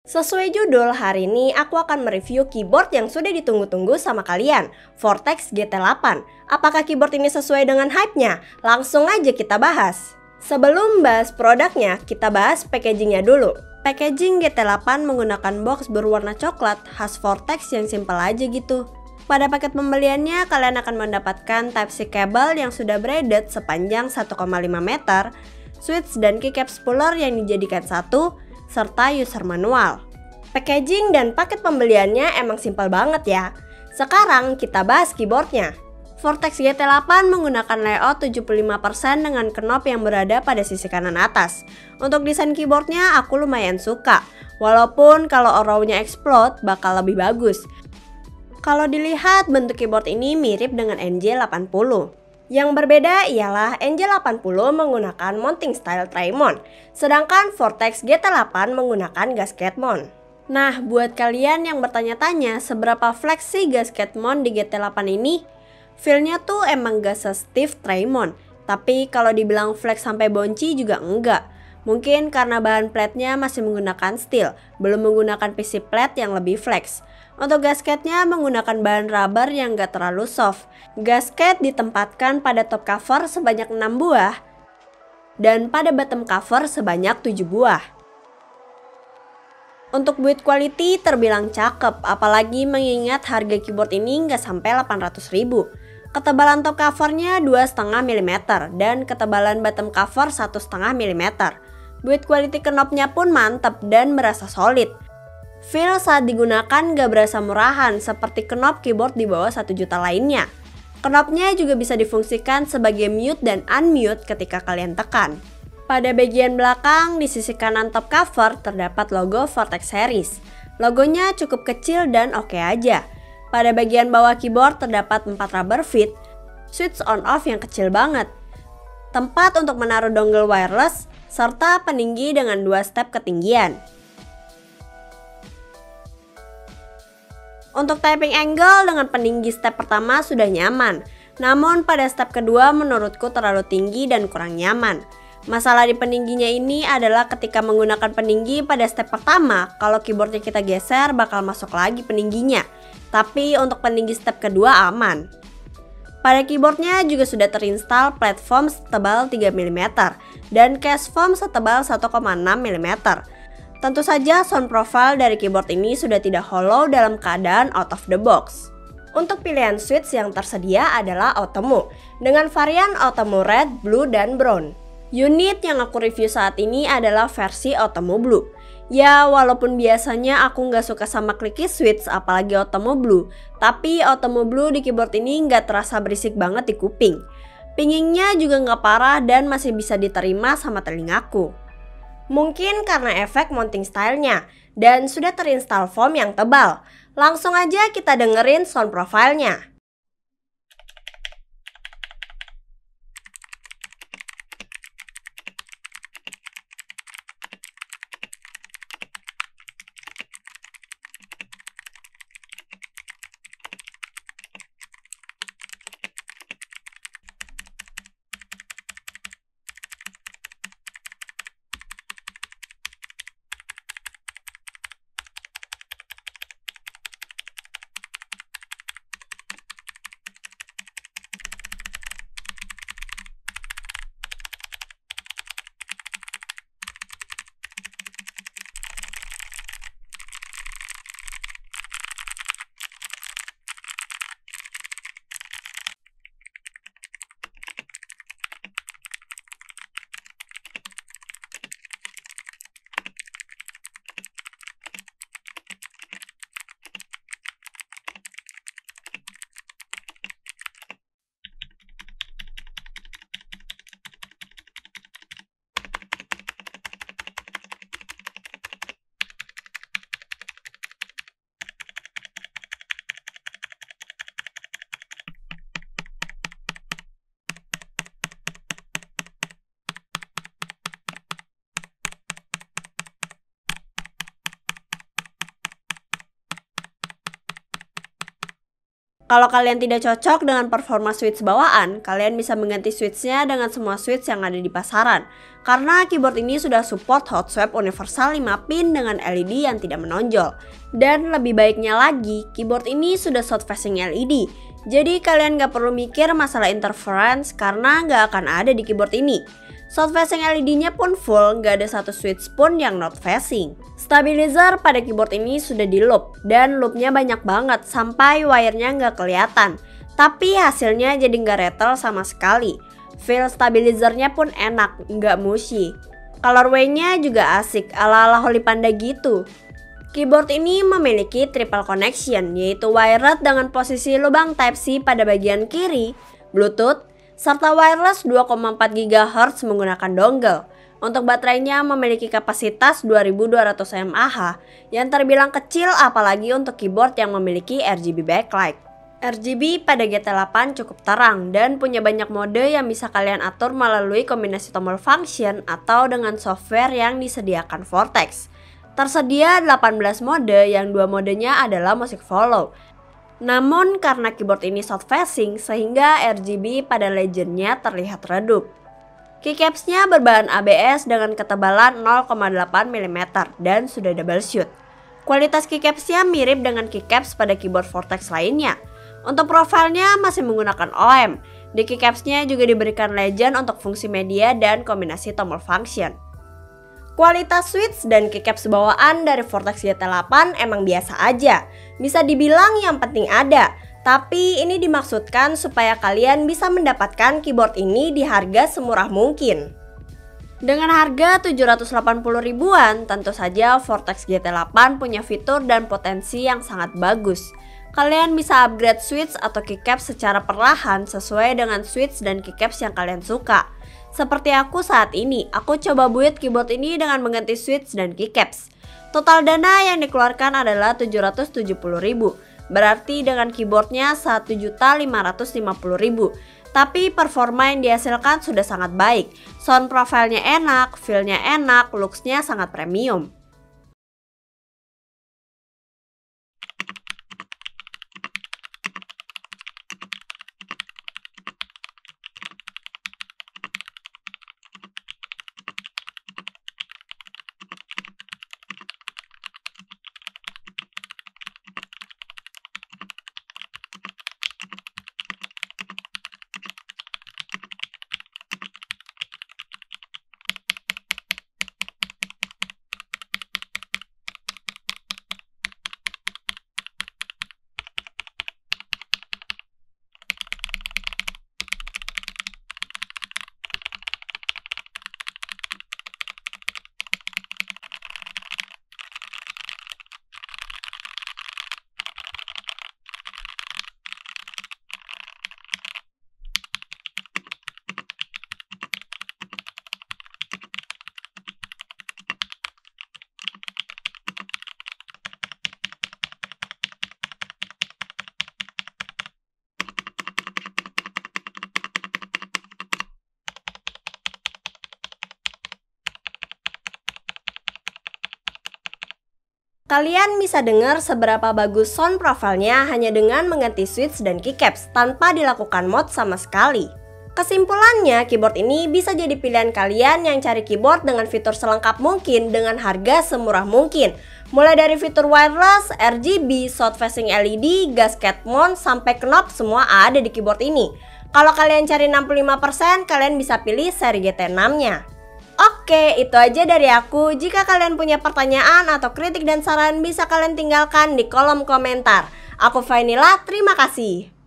Sesuai judul, hari ini aku akan mereview keyboard yang sudah ditunggu-tunggu sama kalian, Vortex GT8. Apakah keyboard ini sesuai dengan hype-nya? Langsung aja kita bahas. Sebelum bahas produknya, kita bahas packagingnya dulu. Packaging GT8 menggunakan box berwarna coklat khas Vortex yang simpel aja gitu. Pada paket pembeliannya, kalian akan mendapatkan Type-C kabel yang sudah braided sepanjang 1,5 meter, switch dan keycap spooler yang dijadikan satu, serta user manual. Packaging dan paket pembeliannya emang simpel banget ya. Sekarang kita bahas keyboardnya. Vortex GT8 menggunakan layout 75% dengan knob yang berada pada sisi kanan atas. Untuk desain keyboardnya aku lumayan suka, walaupun kalau arrow-nya explode bakal lebih bagus. Kalau dilihat bentuk keyboard ini mirip dengan NJ80. Yang berbeda ialah NJ80 menggunakan mounting style tray-mount, sedangkan Vortex GT8 menggunakan gasket mount. Nah, buat kalian yang bertanya-tanya seberapa flex sih gasket mount di GT8 ini? Feel-nya tuh emang gak se-stiff tray-mount, tapi kalau dibilang flex sampai bonci juga enggak. Mungkin karena bahan plate-nya masih menggunakan steel, belum menggunakan PC plate yang lebih flex. Untuk gasketnya menggunakan bahan rubber yang gak terlalu soft. Gasket ditempatkan pada top cover sebanyak 6 buah dan pada bottom cover sebanyak 7 buah. Untuk build quality terbilang cakep, apalagi mengingat harga keyboard ini nggak sampai 800.000. Ketebalan top covernya 2,5 mm dan ketebalan bottom cover 1,5 mm. Build quality knobnya pun mantep dan berasa solid. Feel saat digunakan gak berasa murahan seperti knob keyboard di bawah 1 juta lainnya. Knobnya juga bisa difungsikan sebagai mute dan unmute ketika kalian tekan. Pada bagian belakang di sisi kanan top cover terdapat logo Vortex Series. Logonya cukup kecil dan oke aja. Pada bagian bawah keyboard terdapat 4 rubber feet, switch on off yang kecil banget, tempat untuk menaruh dongle wireless, serta peninggi dengan 2 step ketinggian. Untuk typing angle dengan peninggi step pertama sudah nyaman, namun pada step kedua menurutku terlalu tinggi dan kurang nyaman. Masalah di peningginya ini adalah ketika menggunakan peninggi pada step pertama, kalau keyboardnya kita geser bakal masuk lagi peningginya. Tapi untuk peninggi step kedua aman. Pada keyboardnya juga sudah terinstall platform setebal 3 mm dan case foam setebal 1,6 mm. Tentu saja sound profile dari keyboard ini sudah tidak hollow dalam keadaan out of the box. Untuk pilihan switch yang tersedia adalah Automo dengan varian Automo Red, Blue, dan Brown. Unit yang aku review saat ini adalah versi Automo Blue. Ya, walaupun biasanya aku nggak suka sama clicky switch apalagi Automo Blue, tapi Automo Blue di keyboard ini nggak terasa berisik banget di kuping. Pingingnya juga nggak parah dan masih bisa diterima sama telingaku. Mungkin karena efek mounting style-nya dan sudah terinstall foam yang tebal. Langsung aja kita dengerin sound profile-nya. Kalau kalian tidak cocok dengan performa switch bawaan, kalian bisa mengganti switchnya dengan semua switch yang ada di pasaran. Karena keyboard ini sudah support hot swap universal 5 pin dengan LED yang tidak menonjol. Dan lebih baiknya lagi, keyboard ini sudah south facing LED. Jadi kalian gak perlu mikir masalah interference karena gak akan ada di keyboard ini. South facing LED-nya pun full, gak ada satu switch pun yang north facing. Stabilizer pada keyboard ini sudah di loop, dan loopnya banyak banget sampai wire-nya gak kelihatan. Tapi hasilnya jadi gak rattle sama sekali. Feel stabilizernya pun enak, gak mushy. Colorway-nya juga asik, ala-ala Holy Panda gitu. Keyboard ini memiliki triple connection, yaitu wired dengan posisi lubang Type-C pada bagian kiri, Bluetooth, serta wireless 2,4 GHz menggunakan dongle. Untuk baterainya memiliki kapasitas 2200 mAh yang terbilang kecil apalagi untuk keyboard yang memiliki RGB backlight. RGB pada GT8 cukup terang dan punya banyak mode yang bisa kalian atur melalui kombinasi tombol function atau dengan software yang disediakan Vortex. Tersedia 18 mode yang 2 modenya adalah music follow. Namun karena keyboard ini south facing sehingga RGB pada legendnya terlihat redup. Keycapsnya berbahan ABS dengan ketebalan 0,8 mm dan sudah double shoot. Kualitas keycapsnya mirip dengan keycaps pada keyboard Vortex lainnya. Untuk profilnya masih menggunakan OM. Di keycapsnya juga diberikan legend untuk fungsi media dan kombinasi tombol function. Kualitas switch dan keycaps bawaan dari Vortex GT8 emang biasa aja. Bisa dibilang yang penting ada, tapi ini dimaksudkan supaya kalian bisa mendapatkan keyboard ini di harga semurah mungkin. Dengan harga 780 ribuan, tentu saja Vortex GT8 punya fitur dan potensi yang sangat bagus. Kalian bisa upgrade switch atau keycaps secara perlahan sesuai dengan switch dan keycaps yang kalian suka. Seperti aku saat ini, aku coba build keyboard ini dengan mengganti switch dan keycaps. Total dana yang dikeluarkan adalah 770.000. Berarti dengan keyboardnya 1.550.000. Tapi performa yang dihasilkan sudah sangat baik. Sound profile-nya enak, feel-nya enak, looks-nya sangat premium. Kalian bisa dengar seberapa bagus sound profile-nya hanya dengan mengganti switch dan keycaps tanpa dilakukan mod sama sekali. Kesimpulannya, keyboard ini bisa jadi pilihan kalian yang cari keyboard dengan fitur selengkap mungkin dengan harga semurah mungkin. Mulai dari fitur wireless, RGB, south facing LED, gasket mount, sampai knob semua ada di keyboard ini. Kalau kalian cari 65%, kalian bisa pilih seri GT6-nya. Oke, itu aja dari aku. Jika kalian punya pertanyaan atau kritik dan saran, bisa kalian tinggalkan di kolom komentar. Aku Vanilla, terima kasih.